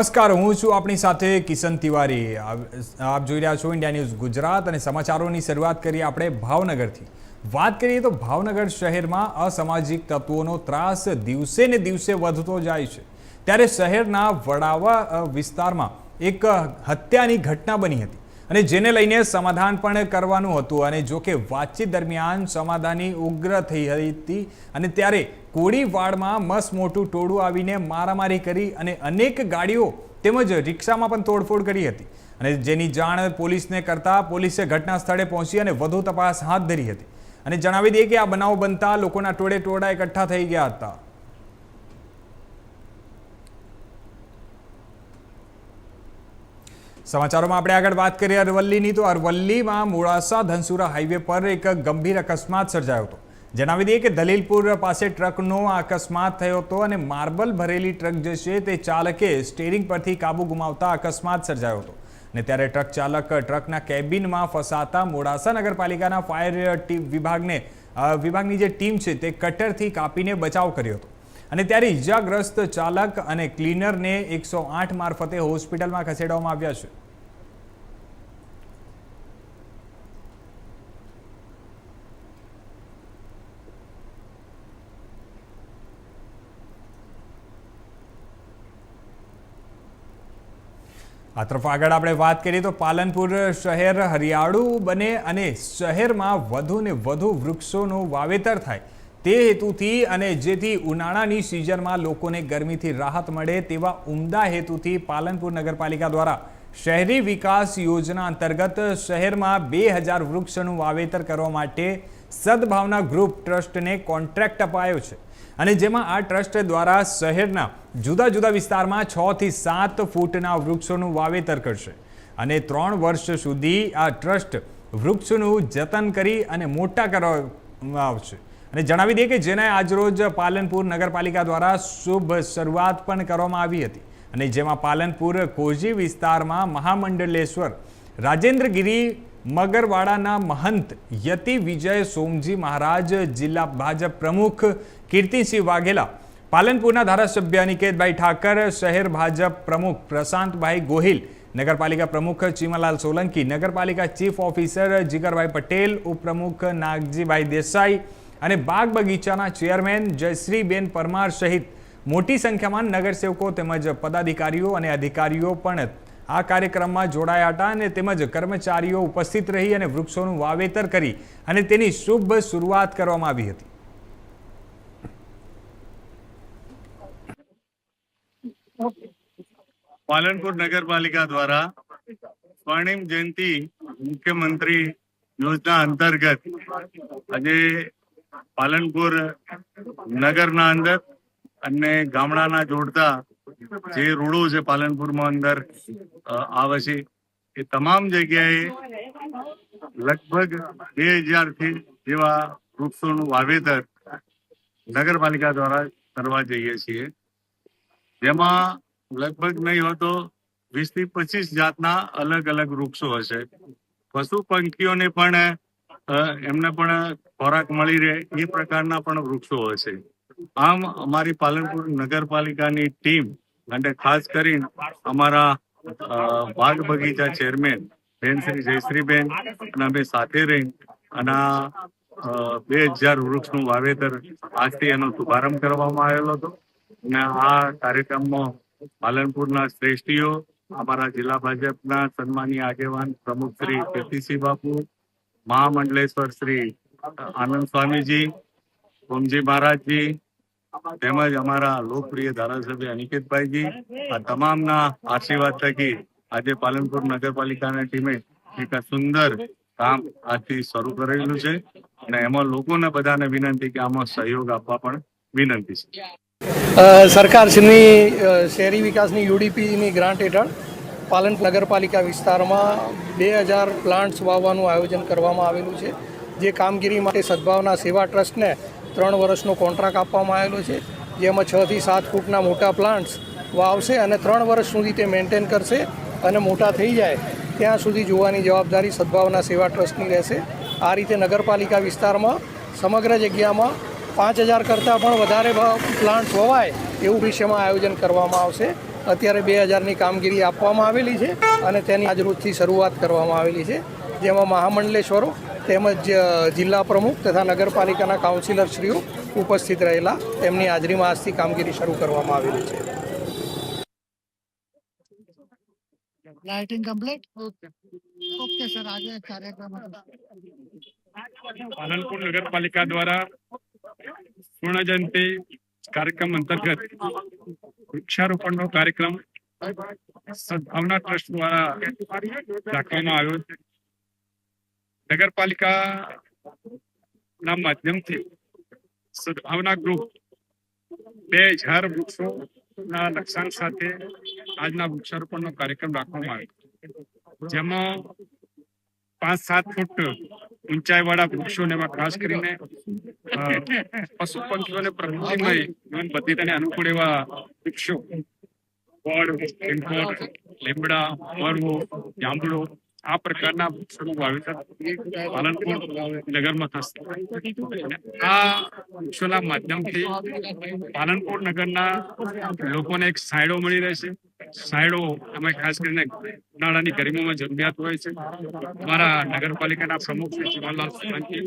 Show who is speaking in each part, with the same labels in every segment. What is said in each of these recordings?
Speaker 1: નમસ્કાર, હું છું આપણી સાથે કિશન તિવારી। આપ જોઈ રહ્યા છો ઇન્ડિયા ન્યૂઝ ગુજરાત અને સમાચારોની શરૂઆત કરીએ આપણે ભાવનગરથી। વાત કરીએ તો ભાવનગર શહેરમાં અસામાજિક તત્વોનો ત્રાસ દિવસે ને દિવસે વધતો જાય છે। ત્યારે શહેરના વડાવા વિસ્તારમાં એક હત્યાની ઘટના બની હતી અને જેને લઈને સમાધાન પણ કરવાનું હતું અને જો કે વાતચીત દરમિયાન સમાધાની ઉગ્ર થઈ હતી અને ત્યારે કોડીવાડમાં મસ્ત મોટું ટોળું આવીને મારામારી કરી અને અનેક ગાડીઓ તેમજ રિક્ષામાં પણ તોડફોડ કરી હતી અને જેની જાણ પોલીસને કરતા પોલીસે ઘટના સ્થળે પહોંચી અને વધુ તપાસ હાથ ધરી હતી અને જણાવી દઈએ કે આ બનાવ બનતા લોકોના ટોળા એકઠા થઈ ગયા હતા। સમાચારોમાં આપણે આગળ વાત કરીએ અરવલ્લીની તો અરવલ્લીમાં મોડાસા ધનસુરા હાઈવે પર એક ગંભીર અકસ્માત સર્જાયો હતો। જણાવી દઈએ કે દલીલપુર પાસે ટ્રકનો અકસ્માત થયો હતો અને માર્બલ ભરેલી ટ્રક જે છે તે ચાલકે સ્ટીયરિંગ પરથી કાબુ ગુમાવતા અકસ્માત સર્જાયો હતો અને ત્યારે ટ્રક ચાલક ટ્રકના કેબિનમાં ફસાતા મોડાસા નગરપાલિકાના ફાયર વિભાગની જે ટીમ છે તે કટરથી કાપીને બચાવ કર્યો હતો અને ત્યારે ઈજાગ્રસ્ત ચાલક અને ક્લીનરને 108 મારફતે હોસ્પિટલમાં ખસેડવામાં આવ્યા છે। આ તરફ આગળ આપણે વાત કરીએ તો પાલનપુર શહેર હરિયાળું બને અને શહેરમાં વધુ ને વધુ વૃક્ષોનું વાવેતર થાય તે હેતુથી અને જેથી ઉનાળાની સિઝનમાં લોકોને ગરમીથી રાહત મળે તેવા ઉમદા હેતુથી પાલનપુર નગરપાલિકા દ્વારા શહેરી વિકાસ યોજના અંતર્ગત શહેરમાં 2000 વૃક્ષોનું વાવેતર કરવા માટે સદભાવના ગ્રુપ ટ્રસ્ટને કોન્ટ્રાક્ટ અપાયો છે અને જેમાં આ ટ્રસ્ટ દ્વારા શહેરના જુદા જુદા વિસ્તારમાં 6 થી 7 ફૂટના વૃક્ષોનું વાવેતર કરશે અને 3 વર્ષ સુધી આ ટ્રસ્ટ વૃક્ષોનું જતન કરી અને મોટા કરવામાં આવશે અને જણાવી દઈએ કે જેને આજરોજ પાલનપુર નગરપાલિકા દ્વારા શુભ શરૂઆત પણ કરવામાં આવી હતી અને જેમાં પાલનપુર કોજી વિસ્તારમાં મહામંડલેશ્વર રાજેન્દ્રગીરી મગરવાડાના મહંત યતિ વિજય સોમજી મહારાજ, જિલ્લા ભાજપ પ્રમુખ કીર્તિસિંહ વાઘેલા, પાલનપુરના ધારાસભ્ય અનિકેતભાઈ ઠાકર, શહેર ભાજપ પ્રમુખ પ્રશાંતભાઈ ગોહિલ, નગરપાલિકા પ્રમુખ ચીમાલાલ સોલંકી, નગરપાલિકા ચીફ ઓફિસર જીગરભાઈ પટેલ, ઉપપ્રમુખ નાગજીભાઈ દેસાઈ અને બાગ બગીચાના ચેરમેન જયશ્રીબેન પરમાર સહિત મોટી સંખ્યામાં નગરસેવકો તેમજ પદાધિકારીઓ અને અધિકારીઓ પણ આ કાર્યક્રમમાં જોડાયા હતા અને તેમજ કર્મચારીઓ ઉપસ્થિત રહી અને વૃક્ષોનું વાવેતર કરી અને તેની શુભ શરૂઆત કરવામાં આવી હતી।
Speaker 2: पालनपुर नगर पालिका द्वारा स्वर्णिम जयंती मुख्यमंत्री योजना अंतर्गत आज पालनपुर नगर अंदर અને ગામડાના જોડતા જે રોડો છે પાલનપુરમાં અંદર આવે છે એ તમામ જગ્યાએ લગભગ 2000 થી જેવા વૃક્ષોનું વાવેતર નગરપાલિકા દ્વારા કરવા જઈએ છીએ, જેમાં લગભગ નહીં હોતો 20 થી 25 જાતના અલગ અલગ વૃક્ષો હશે। પશુ પંખીઓને પણ એમને પણ ખોરાક મળી રહે એ પ્રકારના પણ વૃક્ષો હશે। આમ અમારી પાલનપુર નગરપાલિકાની ટીમ અને ખાસ કરીને અમારા બાગ બગીચા ચેરમેન બેન શ્રી જયશ્રીબેન અને અમે સાથે રહી અને 2000 વૃક્ષનું વાવેતર આજથી એનો શુભારંભ કરવામાં આવેલો હતો અને આ કાર્યક્રમમાં પાલનપુરના શ્રેષ્ઠીઓ, અમારા જિલ્લા ભાજપના સન્માનીય આગેવાન પ્રમુખ શ્રી કીર્તિસિંહ બાપુ, મહામંડલેશ્વર શ્રી આનંદ સ્વામીજી, સોમજી મહારાજજી તેમજ અમારા લોકપ્રિય ધારાસભ્ય અનિકેતભાઈજી, આ તમામના આશીર્વાદ થકી આજે પાલનપુર નગરપાલિકાની ટીમે એક સુંદર કામ આજથી શરૂ કરેલું છે અને એમાં લોકોને બધાને વિનંતી કે આમાં સહયોગ આપવા પણ વિનંતી છે।
Speaker 3: સરકારશ્રીની શહેરી વિકાસની યુડીપીની ગ્રાન્ટ હેઠળ પાલનપુર નગરપાલિકા વિસ્તારમાં 2000 પ્લાન્ટ્સ વાવવાનું આયોજન કરવામાં આવેલું છે। જે કામગીરી માટે સદભાવના સેવા ટ્રસ્ટને 3 વર્ષનો કોન્ટ્રાક્ટ આપવામાં આવેલો છે, જેમાં 6 થી 7 ફૂટના મોટા પ્લાન્ટ્સ વાવશે અને 3 વર્ષ સુધી તે મેન્ટેન કરશે અને મોટા થઈ જાય ત્યાં સુધી જોવાની જવાબદારી સદભાવના સેવા ટ્રસ્ટની રહેશે। આ રીતે નગરપાલિકા વિસ્તારમાં સમગ્ર જગ્યામાં 5000 કરતાં પણ વધારે પ્લાન્ટ્સ વવાય એવું વિષયમાં આયોજન કરવામાં આવશે। અત્યારે 2000ની કામગીરી આપવામાં આવેલી છે અને તેની આજરોજથી શરૂઆત કરવામાં આવેલી છે, જેમાં મહામંડલેશ્વરો તેમજ જિલ્લા પ્રમુખ તથા નગરપાલિકાના કાઉન્સિલરશ્રીઓ ઉપસ્થિત રહેલા, તેમની હાજરીમાં આજથી કામગીરી શરૂ કરવામાં આવેલી છે.
Speaker 4: Lighting complete okay okay sir आगे कार्यक्रम
Speaker 5: पालनपुर नगर पालिका द्वारा पूर्ण जयंती कार्यक्रम अंतर्गत वृक्षारोपण નો કાર્યક્રમ સદભાવના ટ્રસ્ટ દ્વારા રાખવામાં આવ્યો છે. નગરપાલિકા ના માધ્યમથી સદભાવના ગ્રુપ 2000 વૃક્ષો ના લક્ષ્યાંક સાથે આજના વૃક્ષારોપણ નો કાર્યક્રમ રાખવામાં આવ્યો, જેમાં 5-7 ફૂટ ઊંચાઈ વાળા વૃક્ષો ને એમાં ખાસ કરીને પશુ પંખીઓને પ્રકૃતિમય જીવન પદ્ધતિને અનુકૂળ એવા વૃક્ષો વડ, લીમડો, લીમડા, વરવો, જાંબુડો આ પ્રકારના વૃક્ષોનું વાવેતર પાલનપુર નગરમાં થશે. આ વૃક્ષોના માધ્યમથી પાલનપુર નગરના લોકોને એક છાંયડો મળી રહેશે. છાંયડો અમે ખાસ કરીને ઉનાળાની ગરમીમાં જરૂરિયાત હોય છે. અમારા નગરપાલિકાના પ્રમુખ શ્રી ચિમનલાલ સોલંકી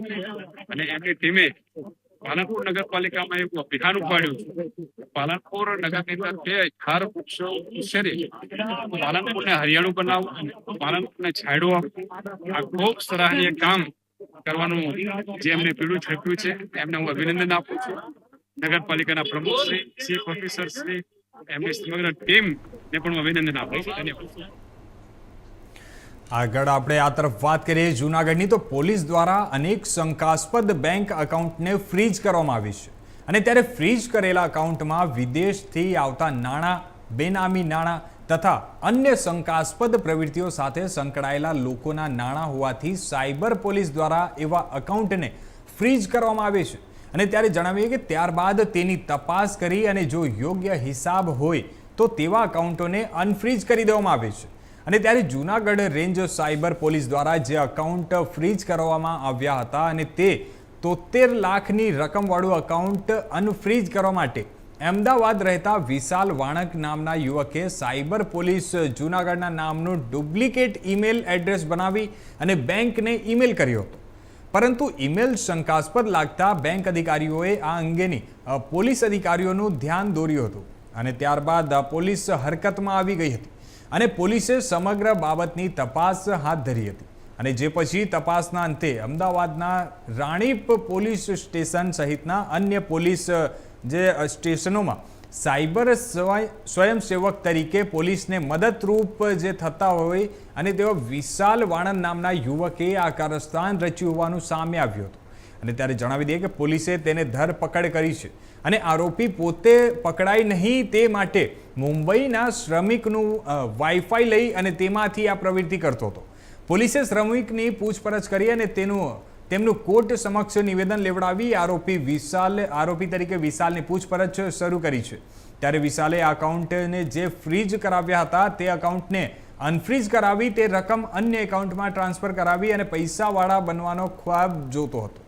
Speaker 5: અને એમની ટીમે પાલનપુર નગરપાલિકામાં એવું અભિયાન ઉપાડ્યું છે. પાલનપુર નગરની અંદર 2000 વૃક્ષો ઉછેરી પાલનપુરને હરિયાળું બનાવવું, પાલનપુરને છાંયડો આપવું, આ ખૂબ સરાહનીય કામ કરવાનું જે એમને પીડું છેપ્યું છે, એમને હું અભિનંદન આપું છું. નગરપાલિકાના પ્રમુખ શ્રી, ચીફ ઓફિસર શ્રી, એમની સમગ્ર ટીમ ને પણ અભિનંદન આપું છું. ધન્યવાદ.
Speaker 1: આગળ આપણે આ તરફ વાત કરીએ જૂનાગઢની, તો પોલીસ દ્વારા અનેક શંકાસ્પદ બેંક એકાઉન્ટને ફ્રીઝ કરવામાં આવી છે. અને ત્યારે ફ્રીઝ કરેલા એકાઉન્ટમાં વિદેશથી આવતા નાણાં, બેનામી નાણાં તથા અન્ય શંકાસ્પદ પ્રવૃત્તિઓ સાથે સંકળાયેલા લોકોના નાણાં હોવાથી સાયબર પોલીસ દ્વારા એવા એકાઉન્ટને ફ્રીઝ કરવામાં આવે છે. અને ત્યારે જણાવીએ કે ત્યારબાદ તેની તપાસ કરી અને જો યોગ્ય હિસાબ હોય તો તેવા એકાઉન્ટોને અનફ્રીઝ કરી દેવામાં આવે છે. અને ત્યારે જૂનાગઢ રેન્જ સાયબર પોલીસ દ્વારા જે એકાઉન્ટ ફ્રીઝ કરવામાં આવ્યા હતા અને તે 73 લાખની રકમવાળું એકાઉન્ટ અનફ્રીઝ કરવા માટે અમદાવાદ રહેતા વિશાલ વાણક નામના યુવકે સાયબર પોલીસ જૂનાગઢના નામનું ડુપ્લિકેટ ઈમેલ એડ્રેસ બનાવી અને બેંકને ઈમેલ કર્યો હતો. પરંતુ ઈમેલ શંકાસ્પદ લાગતા બેંક અધિકારીઓએ આ અંગેની પોલીસ અધિકારીઓનું ધ્યાન દોર્યું હતું અને ત્યારબાદ પોલીસ હરકતમાં આવી ગઈ હતી અને પોલીસે સમગ્ર બાબતની તપાસ હાથ ધરી હતી. અને જે પછી તપાસના અંતે અમદાવાદના રાણીપ પોલીસ સ્ટેશન સહિતના અન્ય પોલીસ જે સ્ટેશનોમાં સાયબર સ્વયંસેવક તરીકે પોલીસને મદદરૂપ જે થતા હોય અને તેઓ વિશાલ વાણંદ નામના યુવકે આ કારસ્તાન રચ્યું હોવાનું સામે આવ્યું હતું. અને ત્યારે જણાવી દઈએ કે પોલીસે તેને ધરપકડ કરી છે અને આરોપી પોતે પકડાય નહીં તે માટે મુંબઈના શ્રમિકનું વાઈફાઈ લઈ અને તેમાંથી આ પ્રવૃત્તિ કરતો હતો. પોલીસે શ્રમિકની પૂછપરછ કરી અને તેમનું કોર્ટ સમક્ષ નિવેદન લેવડાવી આરોપી તરીકે વિશાલની પૂછપરછ શરૂ કરી છે. ત્યારે વિશાલે આ એકાઉન્ટને જે ફ્રીઝ કરાવ્યા હતા તે એકાઉન્ટને અનફ્રીઝ કરાવી તે રકમ અન્ય એકાઉન્ટમાં ટ્રાન્સફર કરાવી અને પૈસાવાળા બનવાનો ખ્વાબ જોતો હતો.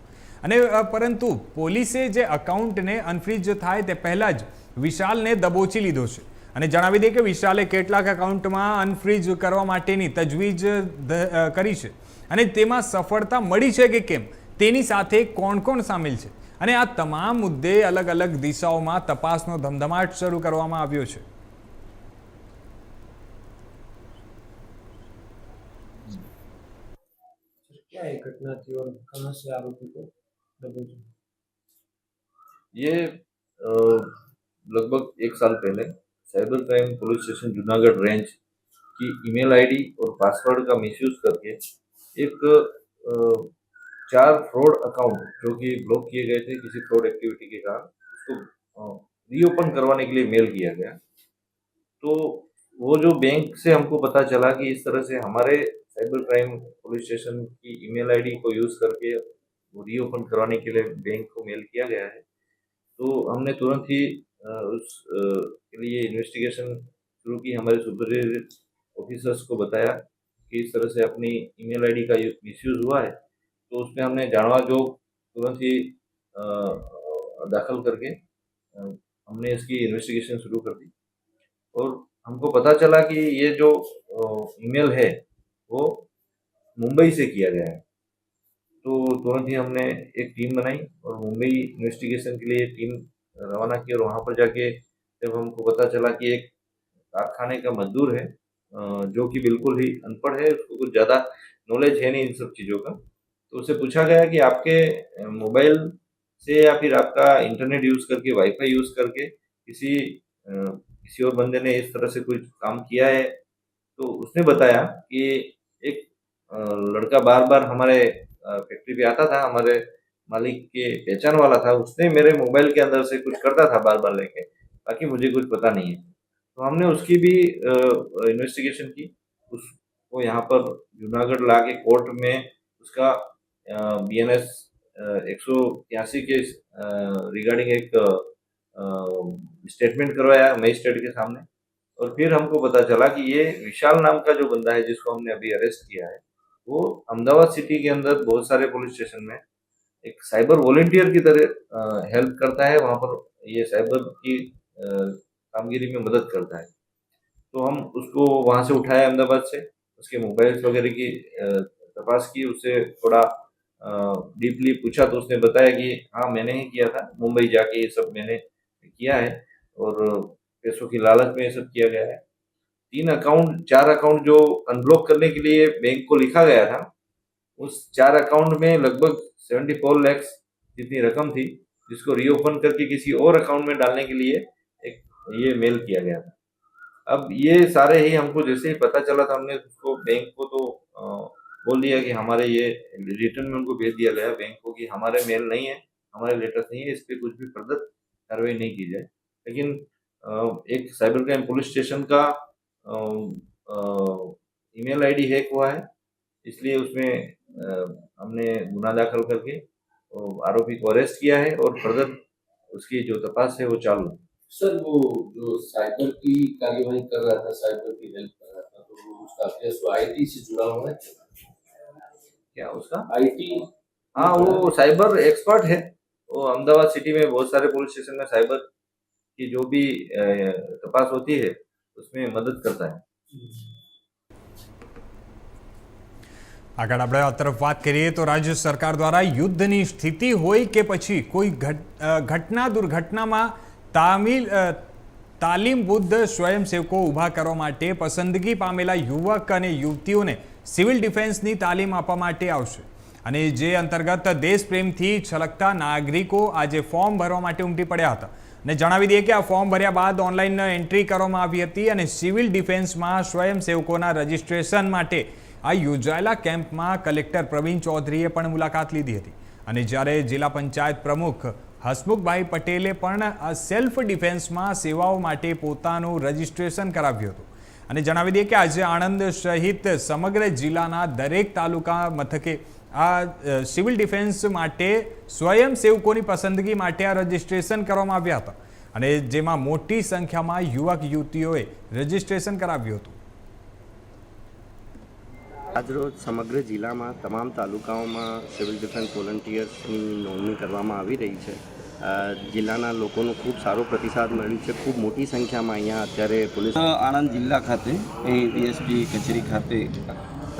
Speaker 1: અને પરંતુ પોલીસે જે એકાઉન્ટને અનફ્રીઝ થાય તે પહેલાં જ વિશાલને દબોચી લીધો છે. અને જણાવી દઈએ કે વિશાલે કેટલાક એકાઉન્ટમાં અનફ્રીઝ કરવા માટેની તજવીજ કરી છે અને તેમાં સફળતા મળી છે કે કેમ, તેની સાથે કોણ કોણ સામેલ છે અને આ તમામ મુદ્દે અલગ અલગ દિશાઓમાં તપાસનો ધમધમાટ શરૂ કરવામાં આવ્યો છે.
Speaker 6: क्या ये घटना थी और कहाँ से आरोपी को दबोचा? ये लगभग 1 साल पहले cyber crime police station Junagadh range की ईमेल आईडी और पासवर्ड का मिसयूज करके एक 4 फ्रॉड अकाउंट जो कि ब्लॉक किए गए थे किसी फ्रॉड एक्टिविटी के कारण, उसको रीओपन करवाने के लिए मेल किया गया. तो वो जो बैंक से हमको पता चला कि इस तरह से हमारे साइबर क्राइम पुलिस स्टेशन की ईमेल आईडी को यूज़ करके वो रीओपन करवाने के लिए बैंक को मेल किया गया है, तो हमने तुरंत ही उस के लिए इन्वेस्टिगेशन शुरू की. हमारे सुपीरियर ऑफिसर्स को बताया कि इस तरह से अपनी ईमेल आईडी का मिसयूज़ हुआ है, तो उसमें हमने जानवा जो तुरंत ही दाखिल करके हमने इसकी इन्वेस्टिगेशन शुरू कर दी. और हमको पता चला कि ये जो ईमेल है वो मुंबई से किया गया है। तो तुरंत ही हमने एक टीम बनाई और मुंबई इन्वेस्टिगेशन के लिए टीम रवाना की, और वहाँ पर जाके जब हमको पता चला कि एक कारखाने का मजदूर है जो कि बिल्कुल ही अनपढ़ है, उसको कुछ ज़्यादा नॉलेज है नहीं इन सब चीज़ों का। तो उससे पूछा गया कि आपके मोबाइल से या फिर आपका इंटरनेट यूज़ करके, वाईफ़ाई यूज़ करके किसी और बंदे ने इस तरह से कोई काम किया है? तो उसने बताया कि एक लड़का बार-बार हमारे फैक्ट्री पे आता था, हमारे मालिक के पहचान वाला था, उसने मेरे मोबाइल के अंदर से कुछ करता था बार-बार लेके, बाकी मुझे कुछ पता नहीं है। तो हमने उसकी भी इन्वेस्टिगेशन की, उसको यहाँ पर जूनागढ़ लाके कोर्ट में उसका बीएनएस 183 के रिगार्डिंग एक स्टेटमेंट करवाया मजिस्ट्रेट के सामने। और फिर हमको पता चला कि ये विशाल नाम का जो बंदा है जिसको हमने अभी अरेस्ट किया है, वो अहमदाबाद सिटी के अंदर बहुत सारे पुलिस स्टेशन में एक साइबर वॉलंटियर की तरह हेल्प करता है। वहाँ पर ये साइबर की कामगिरी में मदद करता है। तो हम उसको वहाँ से उठाए अहमदाबाद से, उसके मोबाइल्स वगैरह की तपास की, उससे थोड़ा डीपली पूछा तो उसने बताया कि हाँ, मैंने ही किया था, मुंबई जाके ये सब मैंने किया है और पैसों की लालच में ये सब किया गया है। 4 अकाउंट जो अनब्लॉक करने के लिए बैंक को लिखा गया था, उस 4 अकाउंट में लगभग 74 लाख जितनी रकम थी, जिसको रीओपन करके किसी और अकाउंट में डालने के लिए एक ये मेल किया गया था। अब ये सारे ही हमको जैसे ही पता चला था, हमने उसको बैंक को तो बोल दिया कि हमारे ये रिटर्न में उनको भेज दिया गया बैंक को कि हमारे मेल नहीं है, हमारे लेटर्स नहीं है, इस पे कुछ भी फर्दर कार्रवाई नहीं की जाए। लेकिन एक साइबर क्राइम पुलिस स्टेशन का ईमेल आईडी हैक हुआ है, इसलिए उसमें हमने गुना दाखिल करके आरोपी को अरेस्ट किया है और फर्दर उसकी जो तपास है वो चालू है।
Speaker 7: सर वो जो साइबर की कार्यवाही कर रहा था, साइबर की हेल्प कर रहा था, तो वो उसका अभ्यास आईटी से जुड़ा हुआ है
Speaker 6: क्या उसका?
Speaker 7: आईटी?
Speaker 6: हाँ, वो साइबर एक्सपर्ट है। वो अहमदाबाद सिटी में बहुत सारे पुलिस स्टेशन में साइबर की जो भी तपास होती है उसमें मदद करता है।
Speaker 1: આગળ આપણે આ તરફ વાત કરીએ તો રાજ્ય સરકાર દ્વારા યુદ્ધની સ્થિતિ હોય કે પછી કોઈ ઘટના દુર્ઘટનામાં તાલીમબદ્ધ સ્વયંસેવકો ઊભા કરવા માટે પસંદગી પામેલા યુવક અને યુવતીઓને સિવિલ ડિફેન્સની તાલીમ આપવા માટે આવશે અને જે અંતર્ગત દેશપ્રેમથી છલકતા નાગરિકો આજે ફોર્મ ભરવા માટે ઉમટી પડ્યા હતા અને જણાવી દઈએ કે આ ફોર્મ ભર્યા બાદ ઓનલાઈન એન્ટ્રી કરવામાં આવી હતી અને સિવિલ ડિફેન્સમાં સ્વયંસેવકોના રજિસ્ટ્રેશન માટે આ યોજાયેલા કેમ્પમાં કલેક્ટર પ્રવીણ ચૌધરીએ પણ મુલાકાત લીધી હતી અને જ્યારે જિલ્લા પંચાયત પ્રમુખ હસમુખભાઈ પટેલે પણ સેલ્ફ ડિફેન્સમાં સેવાઓ માટે પોતાનું રજિસ્ટ્રેશન કરાવ્યું હતું અને જણાવી દઈએ કે આજે આણંદ સહિત સમગ્ર જિલ્લાના દરેક તાલુકા મથકે આ સિવિલ ડિફેન્સ માટે સ્વયંસેવકોની પસંદગી માટે આ રજિસ્ટ્રેશન કરવામાં આવ્યા હતા અને જેમાં મોટી સંખ્યામાં યુવક યુવતીઓએ રજિસ્ટ્રેશન કરાવ્યું હતું।
Speaker 8: આજરોજ સમગ્ર જિલ્લામાં તમામ તાલુકાઓમાં સિવિલ ડિફેન્સ વોલન્ટિયર્સની નોંધણી કરવામાં આવી રહી છે। જિલ્લાના લોકોનો ખૂબ સારો પ્રતિસાદ મળ્યો છે। ખૂબ મોટી સંખ્યામાં અહીંયા અત્યારે પોલીસ
Speaker 9: આણંદ જિલ્લા ખાતે અહીં ડીએસપી કચેરી ખાતે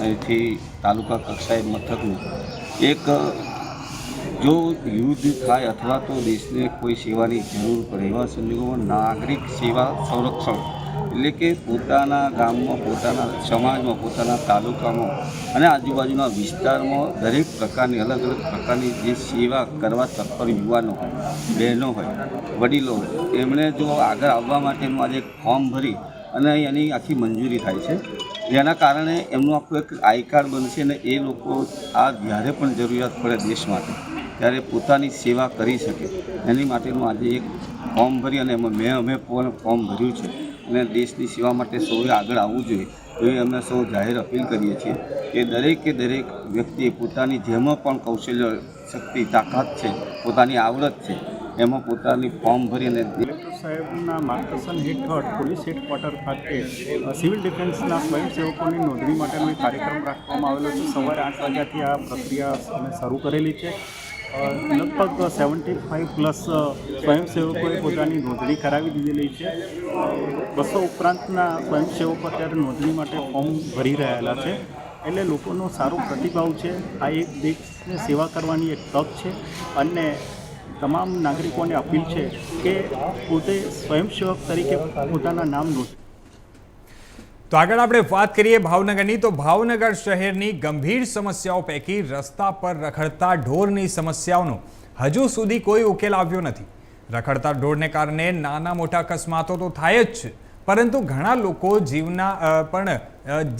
Speaker 9: અહીંથી તાલુકા કક્ષાએ મથકનું એક જો યુદ્ધ થાય અથવા તો દેશને કોઈ સેવાની જરૂર પડે એવા સંજોગોમાં નાગરિક સેવા સંરક્ષણ એટલે કે પોતાના ગામમાં, પોતાના સમાજમાં, પોતાના તાલુકામાં અને આજુબાજુના વિસ્તારમાં દરેક પ્રકારની અલગ અલગ પ્રકારની જે સેવા કરવા તત્પર યુવાનો હોય, બહેનો હોય, વડીલો હોય, એમણે જો આગળ આવવા માટેનું આજે ફોર્મ ભરી અને એની આખી મંજૂરી થાય છે, જેના કારણે એમનું આખું એક આઈ કાર્ડ બનશે અને એ લોકો આ જ્યારે પણ જરૂરિયાત પડે દેશ માટે ત્યારે પોતાની સેવા કરી શકે એની માટેનું આજે એક ફોર્મ ભરી અને અમે પણ ફોર્મ ભર્યું છે અને દેશની સેવા માટે સૌએ આગળ આવવું જોઈએ એવી અમે સૌ જાહેર અપીલ કરીએ છીએ કે દરેક વ્યક્તિએ પોતાની જેમાં પણ કૌશલ્ય, શક્તિ, તાકાત છે, પોતાની આવડત છે એમાં પોતાની ફોર્મ ભરી અને
Speaker 10: કલેક્ટર સાહેબના માર્ગદર્શન હેઠળ પોલીસ હેડક્વાર્ટર ખાતે સિવિલ ડિફેન્સના સ્વયંસેવકોની નોંધણી માટેનો એક કાર્યક્રમ રાખવામાં આવેલો છે। સવારે 8 વાગ્યાથી આ પ્રક્રિયા અમે શરૂ કરેલી છે લગભગ 75+ સ્વયંસેવકોએ પોતાની નોંધણી કરાવી દીધેલી છે. 200 ઉપરાંતના સ્વયંસેવકો અત્યારે નોંધણી માટે ફોર્મ ભરી રહેલા છે. એટલે લોકોનો સારો પ્રતિભાવ છે. આ એક દેશને સેવા કરવાની એક તક છે અને તમામ નાગરિકોને અપીલ છે કે પોતે સ્વયંસેવક તરીકે પોતાના નામ નોંધ.
Speaker 1: તો આગળ આપણે વાત કરીએ ભાવનગરની. તો ભાવનગર શહેરની ગંભીર સમસ્યાઓ પૈકી રસ્તા પર રખડતા ઢોરની સમસ્યાઓનો હજુ સુધી કોઈ ઉકેલ આવ્યો નથી. રખડતા ઢોરને કારણે નાના મોટા અકસ્માતો તો થાય જ છે, પરંતુ ઘણા લોકો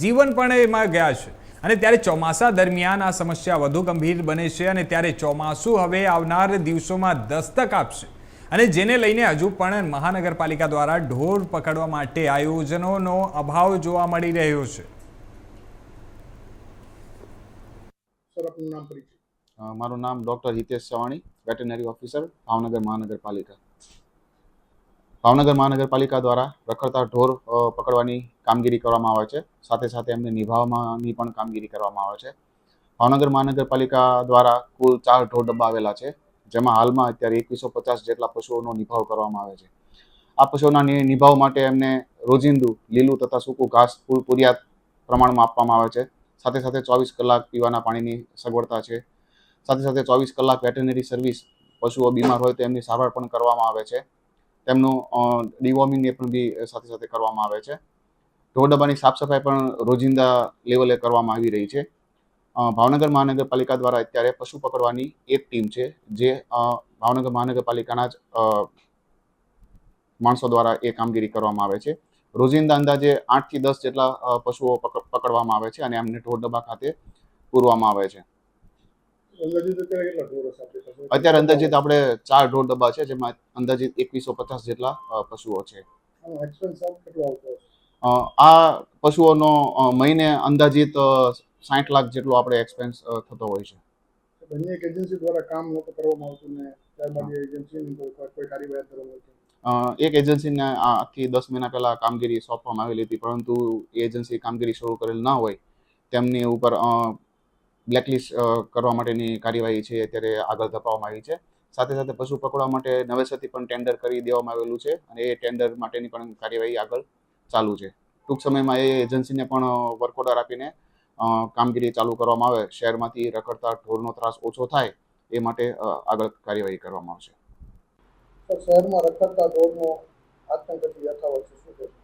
Speaker 1: જીવન પણ એમાં ગયા છે. અને ત્યારે ચોમાસા દરમિયાન આ સમસ્યા વધુ ગંભીર બને છે અને ત્યારે ચોમાસું હવે આવનાર દિવસોમાં દસ્તક આપશે અને જેને લઈને હજુ પણ મહાનગરપાલિકા દ્વારા ઢોર પકડવા માટે આયોજનોનો અભાવ જોવા મળી રહ્યો છે.
Speaker 11: મારું નામ doctor Hitesh Chavani, veterinary officer, Bhavnagar મહાનગરપાલિકા. ભાવનગર મહાનગરપાલિકા દ્વારા રખડતા ઢોર પકડવાની કામગીરી કરવામાં આવે છે. સાથે સાથે એમને નિભાવવાની પણ કામગીરી કરવામાં આવે છે. ભાવનગર મહાનગરપાલિકા દ્વારા કુલ 4 ઢોર ડબ્બા આવેલા છે, જેમાં હાલમાં અત્યારે 2150 જેટલા પશુઓનો નિભાવ કરવામાં આવે છે. આ પશુઓના નિભાવ માટે એમને રોજિંદુ લીલું તથા સૂકું ઘાસ પૂર્યાપ્ત પ્રમાણમાં આપવામાં આવે છે. સાથે સાથે 24 કલાક પીવાના પાણીની સગવડતા છે. સાથે સાથે 24 કલાક વેટરનરી સર્વિસ, પશુઓ બીમાર હોય તો એમની સારવાર પણ કરવામાં આવે છે. તેમનું ડિવોર્મિંગ એ પણ બી સાથે સાથે કરવામાં આવે છે. ઢોર ડબ્બાની સાફ સફાઈ પણ રોજિંદા લેવલે કરવામાં આવી રહી છે. ભાવનગર મહાનગરપાલિકા દ્વારા અત્યારે પશુ પકડવાની એક ટીમ છે, જે ભાવનગર મહાનગરપાલિકાના જ માણસો દ્વારા એ કામગીરી કરવામાં આવે છે. રોજિંદા અંદાજે 8 થી 10 જેટલા પશુઓ પકડવામાં આવે છે અને એમને ઢોર ડબ્બા ખાતે પૂરવામાં આવે છે. અત્યારે અંદાજિત આપણે 4 ઢોર ડબ્બા છે, જેમાં અંદાજિત 2150 જેટલા પશુઓ છે. આ પશુઓનો મહિને અંદાજિત 60 લાખ જેટલો આપણે એક્સપેન્સ થતો હોય છે.
Speaker 3: બંને એક એજન્સી દ્વારા કામ નહોતું કરવામાં આવતું ને ત્યારબાદ એ એજન્સીની કોઈ કાર્યવાહી કરવામાં આવતી.
Speaker 11: એક એજન્સીને આથી 10 મહિના પહેલા કામગીરી સોંપવામાં આવેલી હતી, પરંતુ એ એજન્સી કામગીરી શરૂ કરેલ ન હોય તેમની ઉપર બ્લેકલિસ્ટ કરવા માટેની કાર્યવાહી છે અત્યારે આગળ ધપાવવામાં આવી છે. સાથે સાથે પશુ પકડવા માટે નવેસરથી પણ ટેન્ડર કરી દેવામાં આવેલું છે અને એ ટેન્ડર માટેની પણ કાર્યવાહી આગળ ચાલુ છે. ટૂંક સમયમાં એ એજન્સીને પણ વર્ક ઓર્ડર આપીને કામગીરી ચાલુ કરવામાં આવે, શહેરમાંથી રખડતા ઢોરનો ત્રાસ ઓછો થાય એ માટે આગળ કાર્યવાહી કરવામાં આવશે.
Speaker 3: શહેરમાં રખડતા ઢોરનો આતંક યથાવત છે, શું કહેશો?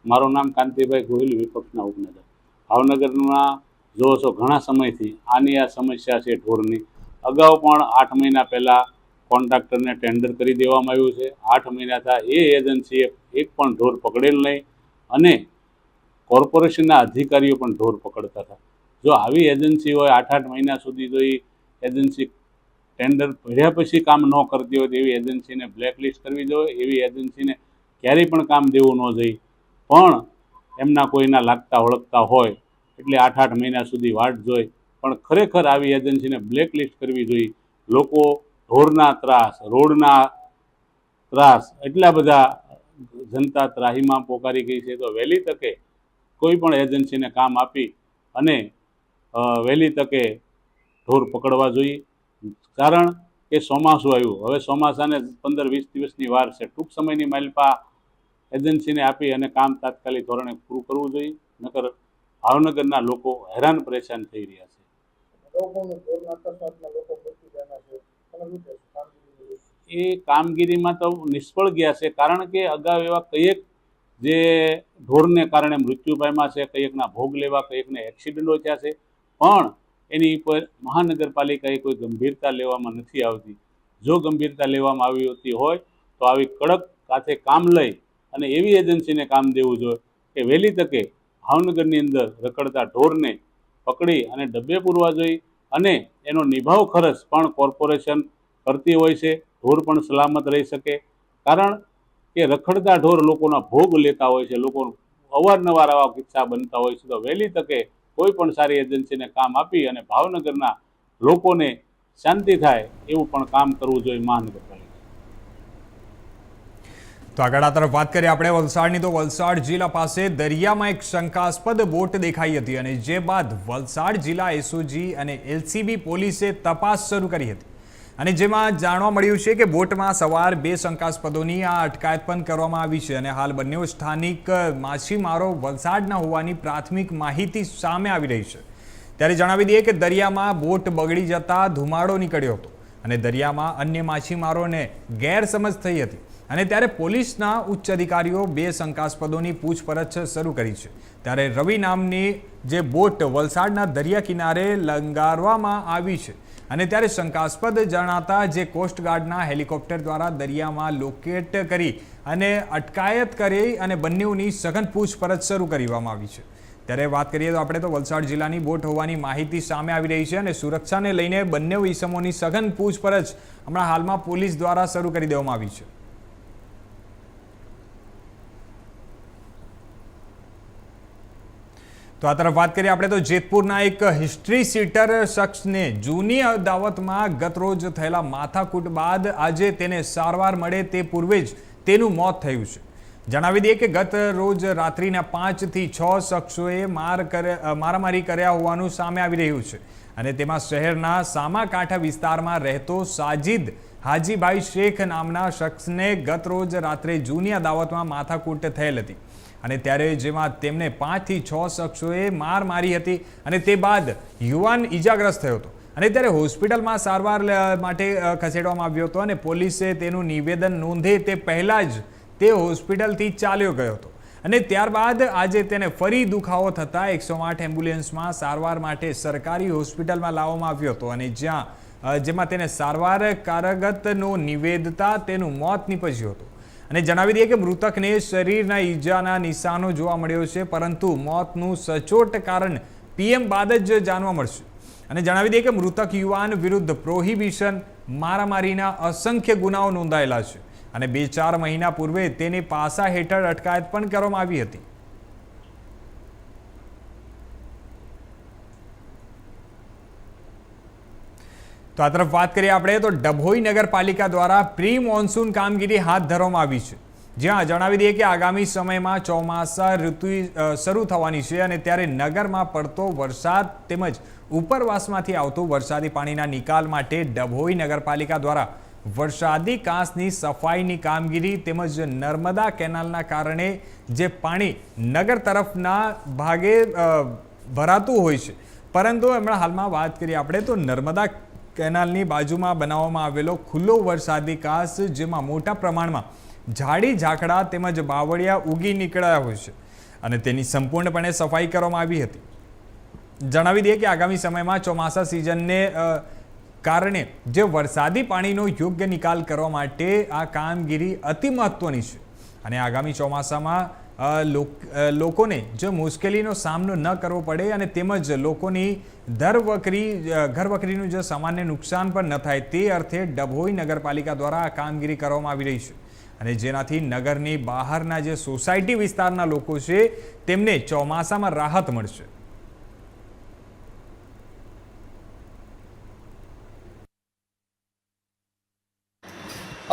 Speaker 12: મારું નામ કાંતિભાઈ ગોહિલ, વિપક્ષના ઉપનેતા. ભાવનગરમાં જો છો ઘણા સમયથી આની આ સમસ્યા છે ઢોરની. અગાઉ પણ 8 મહિના પહેલાં કોન્ટ્રાક્ટરને ટેન્ડર કરી દેવામાં આવ્યું છે. 8 મહિના થયા એ એજન્સીએ એક પણ ઢોર પકડેલ નહીં અને કોર્પોરેશનના અધિકારીઓ પણ ઢોર પકડતા હતા. જો આવી એજન્સી હોય 8 મહિના સુધી જો એ એજન્સી ટેન્ડર ભર્યા પછી કામ ન કરતી હોય તો એવી એજન્સીને બ્લેકલિસ્ટ કરવી જોઈએ. એવી એજન્સીને ક્યારેય પણ કામ દેવું ન જોઈએ. પણ એમના કોઈના લાગતા ઓળખતા હોય એટલે 8 મહિના સુધી વાટ જોઈ. પણ ખરેખર આવી એજન્સીને બ્લેકલિસ્ટ કરવી જોઈએ. લોકો ઢોરના ત્રાસ, રોડના ત્રાસ, એટલા બધા જનતા ત્રાહીમાં પોકારી ગઈ છે. તો વહેલી તકે કોઈ પણ એજન્સીને કામ આપી અને વહેલી તકે ઢોર પકડવા જોઈએ. કારણ કે ચોમાસું આવ્યું, હવે ચોમાસાને 15-20 દિવસની વાર છે. ટૂંક સમયની માલિપા એજન્સીને આપી અને કામ તાત્કાલિક ધોરણે પૂરું કરવું જોઈએ. નકર ભાવનગરના લોકો હેરાન પરેશાન થઈ રહ્યા છે. એ કામગીરીમાં તો નિષ્ફળ ગયા છે, કારણ કે અગાઉ એવા કયેક જે ઢોરને કારણે મૃત્યુ પામ્યા છે, કયેકના ભોગ લેવા, કયેકને એક્સિડન્ટો થયા છે, પણ એની ઉપર મહાનગરપાલિકાએ કોઈ ગંભીરતા લેવામાં નથી આવતી. જો ગંભીરતા લેવામાં આવતી હોય તો આવી કડક સાથે કામ લઈ અને એવી એજન્સીને કામ દેવું જોઈએ કે વહેલી તકે ભાવનગરની અંદર રખડતા ઢોરને પકડી અને ડબ્બે પૂરવા જોઈએ અને એનો નિભાવ ખર્ચ પણ કોર્પોરેશન કરતી હોય છે. ઢોર પણ સલામત રહી શકે, કારણ કે રખડતા ઢોર લોકોના ભોગ લેતા હોય છે. લોકો અવારનવાર આવા કિસ્સા બનતા હોય છે. તો વહેલી તકે કોઈ પણ સારી એજન્સીને કામ આપી અને ભાવનગરના લોકોને શાંતિ થાય એવું પણ કામ કરવું જોઈએ મહાનગરપાલિકા.
Speaker 1: તો આગળ આ તરફ વાત કરીએ આપણે વલસાડની. તો વલસાડ જિલ્લા પાસે દરિયામાં એક શંકાસ્પદ બોટ દેખાઈ હતી અને જે બાદ વલસાડ જિલ્લા એસઓજી અને એલસીબી પોલીસે તપાસ શરૂ કરી હતી. અને જેમાં જાણવા મળ્યું છે કે બોટમાં સવાર 2 શંકાસ્પદોની આ અટકાયત પણ કરવામાં આવી છે અને હાલ બંને સ્થાનિક માછીમારો વલસાડના હોવાની પ્રાથમિક માહિતી સામે આવી રહી છે। ત્યારે જણાવી દઈએ કે દરિયામાં બોટ બગડી જતા ધુમાડો નીકળ્યો હતો અને દરિયામાં અન્ય માછીમારોને ગેરસમજ થઈ હતી અને ત્યારે પોલીસના ઉચ્ચ અધિકારીઓ 2 શંકાસ્પદોની પૂછપરછ શરૂ કરી છે। ત્યારે રવિ નામની જે બોટ વલસાડના દરિયા કિનારે લંગારવામાં આવી છે અને ત્યારે શંકાસ્પદ જણાતા જે કોસ્ટગાર્ડના હેલિકોપ્ટર દ્વારા દરિયામાં લોકેટ કરી અને અટકાયત કરી અને બંનેઓની સઘન પૂછપરછ શરૂ કરવામાં આવી છે। ત્યારે વાત કરીએ તો આપણે તો વલસાડ જિલ્લાની બોટ હોવાની માહિતી સામે આવી રહી છે અને સુરક્ષાને લઈને બંને ઇસમોની સઘન પૂછપરછ હમણાં હાલમાં પોલીસ દ્વારા શરૂ કરી દેવામાં આવી છે। તો આ તરફ વાત કરીએ આપણે તો જેતપુરના એક હિસ્ટ્રી સીટર શખ્સને જૂની અદાવતમાં ગતરોજ થયેલા માથાકૂટ બાદ આજે તેને સારવાર મળે તે પૂર્વે જ તેનું મોત થયું છે। જણાવી દઈએ કે ગત રોજ રાત્રિના 5 થી 6 શખ્સોએ મારામારી કર્યા હોવાનું સામે આવી રહ્યું છે અને તેમાં શહેરના સામાકાંઠા વિસ્તારમાં રહેતો સાજિદ હાજીભાઈ શેખ નામના શખ્સને ગત રોજ રાત્રે જૂની અદાવતમાં માથાકૂટ થયેલ હતી અને ત્યારે જેમાં તેમને 5 થી 6 શખ્સોએ માર મારી હતી અને તે બાદ યુવાન ઈજાગ્રસ્ત થયો હતો અને ત્યારે હોસ્પિટલમાં સારવાર માટે ખસેડવામાં આવ્યો હતો અને પોલીસે તેનું નિવેદન નોંધે તે પહેલાં જ તે હોસ્પિટલથી ચાલ્યો ગયો હતો અને ત્યારબાદ આજે તેને ફરી દુખાવો થતાં 108 એમ્બ્યુલન્સમાં સારવાર માટે સરકારી હોસ્પિટલમાં લાવવામાં આવ્યો હતો અને જેમાં તેને સારવાર કારગતનો નિવેદતા તેનું મોત નીપજ્યું હતું અને જણાવી દઈએ કે મૃતકને શરીરના ઈજાના નિશાનો જોવા મળ્યો છે પરંતુ મોતનું સચોટ કારણ પીએમ બાદ જ જાણવા મળશે અને જણાવી દઈએ કે મૃતક યુવાન વિરુદ્ધ પ્રોહિબિશન મારામારીના અસંખ્ય ગુનાઓ નોંધાયેલા છે અને 2-4 મહિના પૂર્વે તેની પાસા હેઠળ અટકાયત પણ કરવામાં આવી હતી। તો આ તરફ વાત કરીએ આપણે તો ડભોઈ નગરપાલિકા દ્વારા પ્રી મોન્સૂન કામગીરી હાથ ધરવામાં આવી છે જ્યાં જણાવી દઈએ કે આગામી સમયમાં ચોમાસા ઋતુ શરૂ થવાની છે અને ત્યારે નગરમાં પડતો વરસાદ તેમજ ઉપરવાસમાંથી આવતું વરસાદી પાણીના નિકાલ માટે ડભોઈ નગરપાલિકા દ્વારા વરસાદી કાંસની સફાઈની કામગીરી તેમજ નર્મદા કેનાલના કારણે જે પાણી નગર તરફના ભાગે ભરાતું હોય છે પરંતુ હમણાં હાલમાં વાત કરીએ આપણે તો નર્મદા કેનાલની બાજુમાં બનાવવામાં આવેલો ખુલ્લો વરસાદી કાંસ જેમાં મોટા પ્રમાણમાં ઝાડી ઝાકડા તેમજ બાવળિયા ઉગી નીકળ્યા હોય છે અને તેની સંપૂર્ણપણે સફાઈ કરવામાં આવી હતી। જણાવી દઈએ કે આગામી સમયમાં ચોમાસા સિઝનને કારણે જે વરસાદી પાણીનો યોગ્ય નિકાલ કરવા માટે આ કામગીરી અતિ મહત્વની છે અને આગામી ચોમાસામાં લોકોને જે મુશ્કેલીનો સામનો ન કરવો પડે અને તેમજ લોકોની ઘરવકરીનું જે સામાન્ય નુકસાન પણ ન થાય તે અર્થે ડભોઈ નગરપાલિકા દ્વારા આ કામગીરી કરવામાં આવી રહી છે અને જેનાથી નગરની બહારના જે સોસાયટી વિસ્તારના લોકો છે તેમને ચોમાસામાં રાહત મળશે।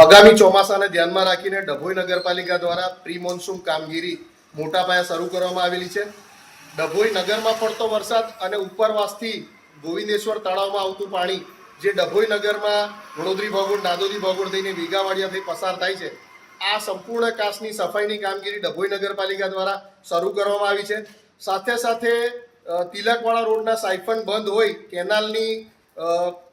Speaker 13: આગામી ચોમાસાને ધ્યાનમાં રાખીને ડભોઈ નગરપાલિકા દ્વારા પ્રી મોન્સૂન કામગીરી મોટા પાયે શરૂ કરવામાં આવેલી છે। ડભોઈ નગરમાં પડતો વરસાદ અને ઉપરવાસથી ગોવિંદેશ્વર તળાવમાં આવતું પાણી જે ડભોઈ નગરમાં વડોદરી ભગોળ નાદોદી ભગોળ થઈને વીઘાવાડિયાથી પસાર થાય છે આ સંપૂર્ણ કાંસની સફાઈની કામગીરી ડભોઈ નગરપાલિકા દ્વારા શરૂ કરવામાં આવી છે। સાથે સાથે તિલકવાડા રોડના સાયફન બંધ હોય કેનાલની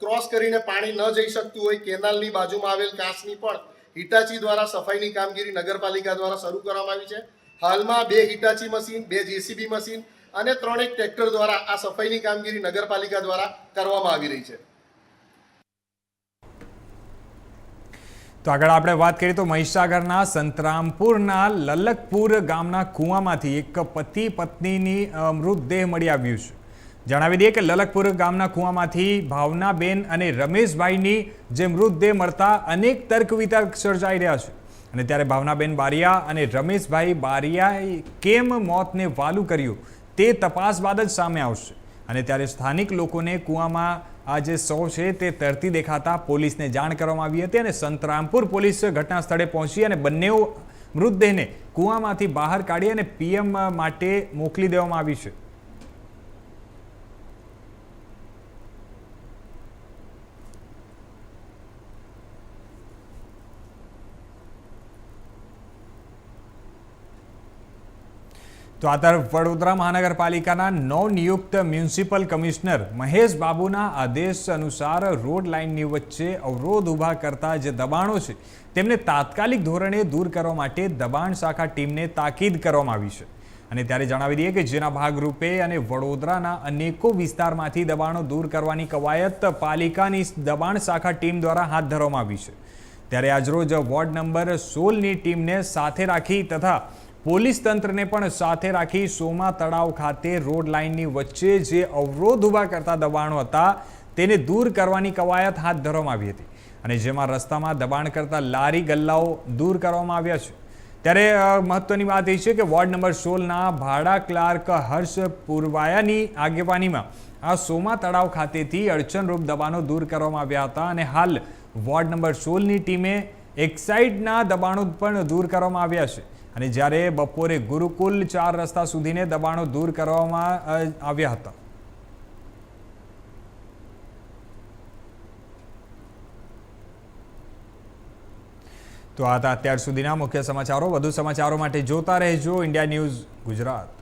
Speaker 13: ક્રોસ કરીને પાણી ન જઈ શકતું હોય કેનાલની બાજુમાં આવેલ કાંસની પણ હિટાચી દ્વારા સફાઈની કામગીરી નગરપાલિકા દ્વારા શરૂ કરવામાં આવી છે। હાલમાં 2 હિટાચી મશીન 2 જેસીબી મશીન અને 3 ટ્રેક્ટર દ્વારા આ સફાઈની કામગીરી નગરપાલિકા દ્વારા કરવામાં આવી રહી છે।
Speaker 1: તો આગળ આપણે વાત કરીએ તો મહીસાગરના સંતરામપુરના લલકપુર ગામના કૂવામાંથી એક પતિ પત્નીની મૃતદેહ મળી આવ્યું છે। જણાવી દઈએ કે લલકપુર ગામના કૂવામાંથી ભાવનાબેન અને રમેશભાઈની જે મૃતદેહ મળતા અનેક તર્ક વિતર્ક સર્જાઈ રહ્યા છે અને ત્યારે ભાવનાબેન બારિયા અને રમેશભાઈ બારિયાએ કેમ મોતને વાલું કર્યું તે તપાસ બાદ જ સામે આવશે અને ત્યારે સ્થાનિક લોકોને કૂવામાં આ જે શવ છે તે તરતી દેખાતા પોલીસને જાણ કરવામાં આવી હતી અને સંતરામપુર પોલીસ ઘટના સ્થળે પહોંચી અને બંને મૃતદેહને કૂવામાંથી બહાર કાઢી અને પીએમ માટે મોકલી દેવામાં આવી છે। તો આ તરફ વડોદરા મહાનગરપાલિકાના નવનિયુક્ત મ્યુનિસિપલ કમિશનર મહેશ બાબુના આદેશ અનુસાર રોડ લાઇનની વચ્ચે અવરોધ ઊભા કરતા જે દબાણો છે તેમને તાત્કાલિક ધોરણે દૂર કરવા માટે દબાણ શાખા ટીમને તાકીદ કરવામાં આવી છે. અને ત્યારે જણાવી દઈએ કે જેના ભાગરૂપે અને વડોદરાના અનેકો વિસ્તારમાંથી દબાણો દૂર કરવાની કવાયત પાલિકાની દબાણ શાખા ટીમ દ્વારા હાથ ધરવામાં આવી છે. ત્યારે આજરોજ વોર્ડ નંબર 16ની ટીમને સાથે રાખી તથા પોલીસ તંત્રને પણ સાથે રાખી સોમા તળાવ ખાતે રોડ લાઇનની વચ્ચે જે અવરોધ ઊભા કરતા દબાણો હતા તેને દૂર કરવાની કવાયત હાથ ધરવામાં આવી હતી. અને જેમાં રસ્તામાં દબાણ કરતા લારી ગલ્લાઓ દૂર કરવામાં આવ્યા છે. ત્યારે મહત્વની વાત એ છે કે વોર્ડ નંબર 16ના ભાડા ક્લાર્ક હર્ષ પુરવાયાની આગેવાનીમાં આ સોમા તળાવ ખાતેથી અડચણરૂપ દબાણો દૂર કરવામાં આવ્યા હતા. અને હાલ વોર્ડ નંબર 16ની ટીમે એક્સાઇડના દબાણો પણ દૂર કરવામાં આવ્યા છે. અને જ્યારે બપોરે ગુરુકુલ 4 રસ્તા સુધીને દબાણો દૂર કરવામાં આવ્યા હતા. તો આ હતા અત્યાર સુધીના મુખ્ય સમાચારો. વધુ સમાચારો માટે જોતા રહેજો ઇન્ડિયા ન્યૂઝ ગુજરાત.